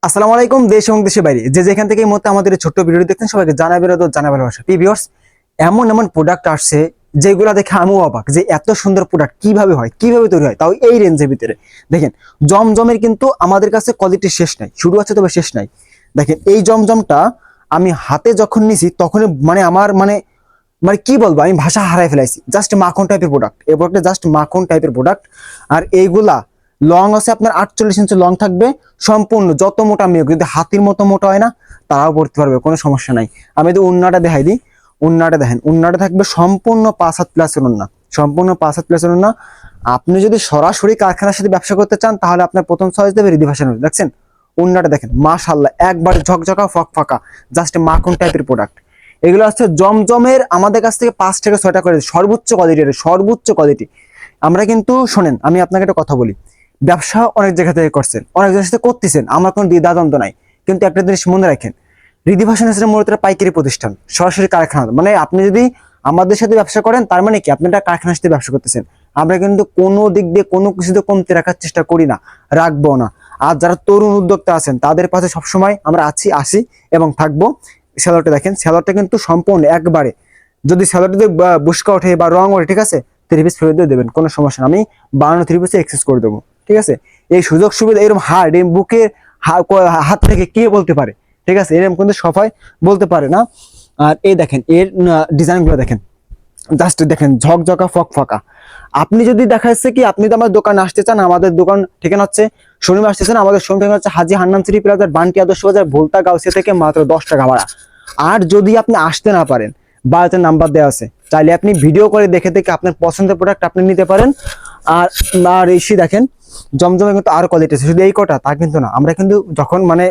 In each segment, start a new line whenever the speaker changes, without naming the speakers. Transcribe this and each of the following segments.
আসসালামু আলাইকুম। দেশ এবং দেশের বাইরে যে যেখান থেকে এই মুহূর্তে আমাদের এই ছোট্ট ভিডিও দেখতেন সবাইকে জানাবেন ভালোবাসা। ভিউয়ার্স, এমন এমন প্রোডাক্ট আসছে যেগুলো দেখে আমিও অবাক যে এত সুন্দর প্রোডাক্ট কিভাবে হয়, কিভাবে তৈরি হয়, তাও এই রেঞ্জের ভিতরে। দেখেন, জমজমের কিন্তু আমাদের কাছে কোয়ালিটি শেষ নাই, শুরু আছে তবে শেষ নাই। দেখেন এই জমজমটা আমি হাতে যখন নিছি তখন মানে আমার মানে মানে কি বলবো, আমি ভাষা হারাই ফেলাইছি। জাস্ট মাখন টাইপের প্রোডাক্ট, এই প্রোডাক্টটা জাস্ট মাখন টাইপের প্রোডাক্ট। আর এইগুলা লং আছে আপনার 48 ইঞ্চি লং থাকবে সম্পূর্ণ। যত মোটা মেয়ে যদি হাতির মতো মোটা হয় না তারাও পড়তে পারবে, কোনো সমস্যা নাই। আমি যদি উন্নাটা দেখাই দিই, উন্নাটা দেখেন, উন্নাটা থাকবে সম্পূর্ণ 5 হাত প্লাসের উন্না, সম্পূর্ণ 5 হাত প্লাসের উন্না। আপনি যদি সরাসরি কারখানার সাথে ব্যবসা করতে চান তাহলে আপনার প্রথম চয়েস দেবে রিদি ফ্যাশন। দেখছেন উন্নাটা দেখেন, মাশাআল্লাহ একবার ঝকঝকা ফকফকা, জাস্ট মাখন টাইপের প্রোডাক্ট। এগুলো হচ্ছে জমজমের আমাদের কাছ থেকে 5 থেকে 6 টাকা করে সর্বোচ্চ কোয়ালিটি, সর্বোচ্চ কোয়ালিটি। আমরা কিন্তু শোনেন, আমি আপনাকে একটা কথা বলি, ব্যবসা অনেক জায়গা থেকে করছেন, অনেক জায়গা থেকে করতেছেন, আমার কোনো দ্বিধাদ্বন্দ্ব নাই। কিন্তু একটা জিনিস মনে রাখেন, রিদি ফ্যাশন হচ্ছে মূলত একটা পাইকারি প্রতিষ্ঠান, সরাসরি কারখানা। মানে আপনি যদি আমাদের সাথে ব্যবসা করেন তার মানে কি আপনি একটা কারখানার সাথে ব্যবসা করতেছেন। আমরা কিন্তু কোনো দিক দিয়ে কোনো কিছুতে কমতি রাখার চেষ্টা করি না, রাখবো না। আর যারা তরুণ উদ্যোক্তা আছেন তাদের পাশে সবসময় আমরা আছি, আসি এবং থাকবো। স্যালোয়ারটা দেখেন, স্যালোয়ারটা কিন্তু সম্পূর্ণ একবারে, যদি স্যালোয়ারটা যদি বুশকা ওঠে বা রং ওঠে, ঠিক আছে, 3 পিস ফেরত দিয়ে দেবেন, কোনো সমস্যা না। আমি 52 3 পিসে এক্সেস করে দেবো, ঠিক আছে। এই সুযোগ সুবিধা এরকম হার্ড, এই বুকের হাত থেকে কে বলতে পারে, ঠিক আছে, এরকম কিন্তু সবাই বলতে পারে না। আর এই দেখেন এর ডিজাইনগুলো দেখেন, জাস্ট দেখেন ঝকঝকা ফকফকা। আপনি যদি দেখা যাচ্ছে কি আপনি তো আমার দোকানে আসতে চান, আমাদের দোকান ঠিকানা হচ্ছে শনিবার আসতেছেন, আমাদের শোরুম ঠিকানা হচ্ছে হাজী হান্নান সিটি প্লাজার বান্টি আদর্শ বাজার ভোলতা গাউসিয়া থেকে মাত্র 10 টাকা ভাড়া। আর যদি আপনি আসতে না পারেন, বাড়িতে নাম্বার দেওয়া আছে, চাইলে আপনি ভিডিও করে দেখে দেখে আপনার পছন্দের প্রোডাক্ট আপনি নিতে পারেন। আর আর এসে দেখেন জমজমে কিন্তু আরো কোয়ালিটি আছে, শুধু এই কটা তা কিন্তু না। আমরা কিন্তু যখন মানে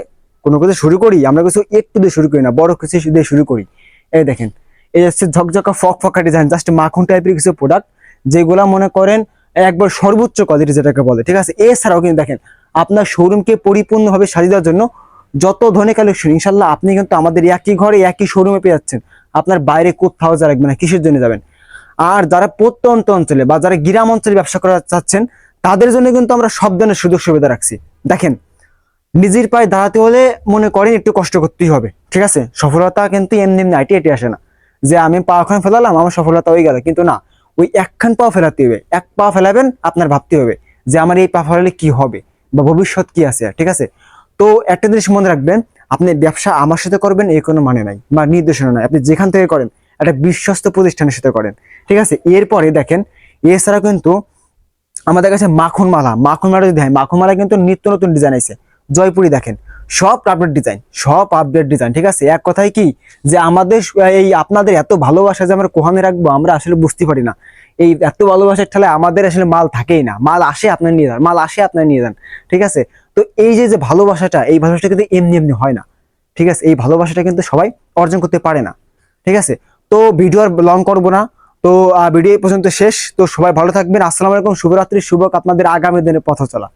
কোনো কিছু শুরু করি আমরা কিছু একটু দিয়ে শুরু করি না, বড় কিছু দিয়ে শুরু করি। এই দেখেন, এই হচ্ছে ঝকঝকা ফকফকা ডিজাইন, জাস্ট মাখন টাইপের কিছু প্রোডাক্ট যেগুলা মনে করেন একবার সর্বোচ্চ কোয়ালিটি যেটাকে বলে, ঠিক আছে। এছাড়াও কিন্তু দেখেন আপনার শোরুমকে পরিপূর্ণভাবে সাজিয়ে দেওয়ার জন্য যত ধরনের কালেকশন ইনশাল্লাহ আপনি কিন্তু আমাদের একই ঘরে একই শোরুমে পেয়ে যাচ্ছেন। আপনার বাইরে কোথাও যা রাখবেন না, কিসের জন্য যাবেন। আর যারা প্রত্যন্ত অঞ্চলে বা যারা গ্রাম অঞ্চলে ব্যবসা করা চাচ্ছেন তাদের জন্য কিন্তু আমরা সব ধরনের সুযোগ সুবিধা রাখছি। দেখেন, নিজের পায়ে দাঁড়াতে হলে মনে করেন একটু কষ্ট করতেই হবে, ঠিক আছে। সফলতা কিন্তু এমনি এমনি আইটি এটি আসে না যে আমি পা ওখানে ফেলালাম আমার সফলতা হয়ে গেল, কিন্তু না। ওই একখান পা ফেলাতে হবে, এক পা ফেলাবেন আপনার ভাবতে হবে যে আমার এই পা ফেলালে কি হবে বা ভবিষ্যৎ কি আছে, ঠিক আছে। তো একটা জিনিস মনে রাখবেন, আপনি ব্যবসা আমার সাথে করবেন এই কোনো মানে নাই বা নির্দেশনা নাই, আপনি যেখান থেকে করেন একটা বিশ্বস্ত প্রতিষ্ঠানের সাথে করেন, ঠিক আছে। এরপরে দেখেন, এছাড়া কিন্তু আমাদের কাছে মাখন মালা, মাখন মালা যদি হয়, মাখন মালা কিন্তু নিত্য নতুন ডিজাইন আছে। জয়পুরি দেখেন, সব আপডেট ডিজাইন, সব আপডেট ডিজাইন, ঠিক আছে। এক কথায় কি যে আমাদের এই আপনাদের এত ভালোবাসা যে আমরা কোহানে রাখবো আমরা আসলে বুঝতে পারি না। এই এত ভালোবাসার ঠেলে আমাদের আসলে মাল থাকেই না, মাল আসে আপনার নিয়ে যান, মাল আসে আপনার নিয়ে যান, ঠিক আছে। তো এই যে যে ভালোবাসাটা, এই ভালোবাসাটা কিন্তু এমনি এমনি হয় না, ঠিক আছে। এই ভালোবাসাটা কিন্তু সবাই অর্জন করতে পারে না, ঠিক আছে। তো ভিডিও আর লং করবো না, তো ভিডিও এই পর্যন্ত শেষ। তো সবাই ভালো থাকবেন, আসসালামু আলাইকুম, শুভরাত্রি, শুভ আপনাদের আগামী দিনের পথ চলা।